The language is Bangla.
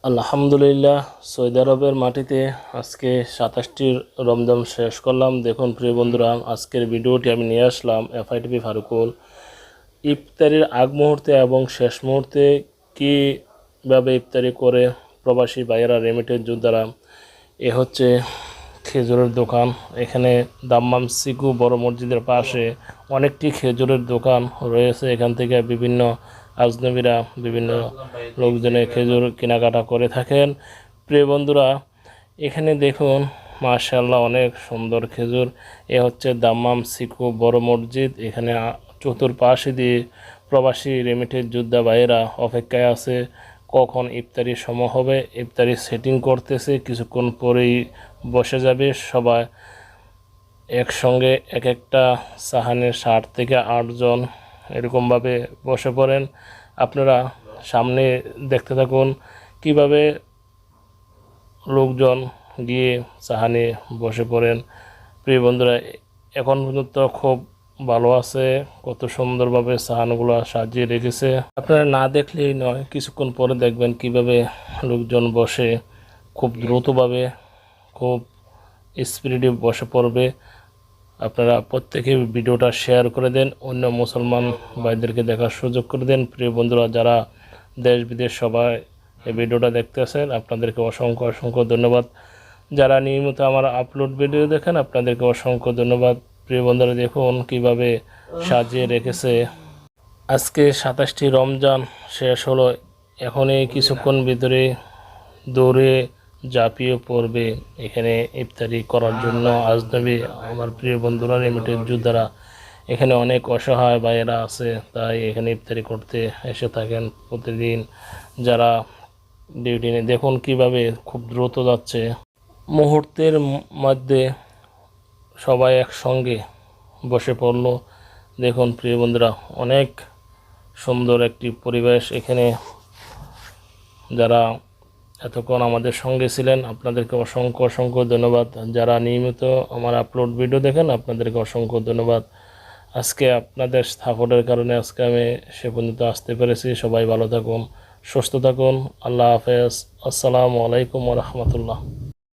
আলহামদুলিল্লাহ, সৌদি আরবের মাটিতে আজকে 27টি রমজান শেষ করলাম। দেখুন প্রিয় বন্ধুরা, আজকের ভিডিওটি আমি নিয়ে আসলাম এফআইটিভি ফারুকুল। ইফতারির আগ মুহূর্তে এবং শেষ মুহূর্তে কীভাবে ইফতারি করে প্রবাসী ভাইয়েরা, রেমিটেন্স যোদ্ধারা। এ হচ্ছে খেজুরের দোকান। এখানে দাম্মাম সিকু বড় মসজিদের পাশে অনেকটি খেজুরের দোকান রয়েছে। এখান থেকে বিভিন্ন আজনবীরা, বিভিন্ন লোকজনে খেজুর কেনাকাটা করে থাকেন। প্রিয় বন্ধুরা, এখানে দেখুন মাশাআল্লাহ অনেক সুন্দর খেজুর। এ হচ্ছে দাম্মাম সিকু বড় মসজিদ। এখানে চতুর্পাশে দিয়ে প্রবাসী রেমিটেন্স যোদ্ধা ভাইয়েরা অপেক্ষায় আছে কখন ইফতারির সময় হবে। ইফতারি সেটিং করতেছে, কিছুক্ষণ পরেই বসে যাবে সবাই একসঙ্গে। এক একটা সাহানের 60 থেকে 8 জন এরকমভাবে বসে পড়েন। আপনারা সামনে দেখতে থাকুন কিভাবে লোকজন গিয়ে সাহানে বসে পড়েন। প্রিয় বন্ধুরা, এখন পর্যন্ত খুব ভালো আছে, কত সুন্দরভাবে সাহানগুলো সাজিয়ে রেখেছে। আপনারা না দেখলেই নয়, কিছুক্ষণ পরে দেখবেন কিভাবে লোকজন বসে খুব দ্রুতভাবে, খুব স্পিডে বসে পড়বে। আপনারা প্রত্যেকে ভিডিওটা শেয়ার করে দেন, অন্য মুসলমান ভাইদেরকে দেখার সুযোগ করে দেন। প্রিয় বন্ধুরা, যারা দেশ বিদেশ সবাই এই ভিডিওটা দেখতেছেন, আপনাদেরকে অসংখ্য অসংখ্য ধন্যবাদ। যারা নিয়মিত আমার আপলোড ভিডিও দেখেন, আপনাদেরকে অসংখ্য ধন্যবাদ। প্রিয় বন্ধুরা, দেখুন কিভাবে সাজিয়ে রেখেছে। আজকে 27টি রমজান শেষ হলো। এখন এই কিছুক্ষণ ভিতরে দৌড়ে ঝাঁপিয়ে পড়বে এখানে ইফতারি করার জন্য আজনবী আমার প্রিয় বন্ধুরা, রেমিটেন্স যোদ্ধারা। এখানে অনেক অসহায় ভাইয়েরা আছে, তাই এখানে ইফতারি করতে এসে থাকেন প্রতিদিন। যারা ডিউটি নেই, দেখুন কিভাবে খুব দ্রুত যাচ্ছে। মুহূর্তের মধ্যে সবাই একসঙ্গে বসে পড়ল। দেখুন প্রিয় বন্ধুরা, অনেক সুন্দর একটি পরিবেশ এখানে। যারা এতক্ষণ আমাদের সঙ্গে ছিলেন, আপনাদেরকে অসংখ্য অসংখ্য ধন্যবাদ। যারা নিয়মিত আমার আপলোড ভিডিও দেখেন, আপনাদেরকে অসংখ্য ধন্যবাদ। আজকে আপনাদের সাপোর্টের কারণে আজকে আমি সে পর্যন্ত আসতে পেরেছি। সবাই ভালো থাকুন, সুস্থ থাকুন। আল্লাহ হাফেজ। আসসালামু আলাইকুম ওয়া রাহমাতুল্লাহ।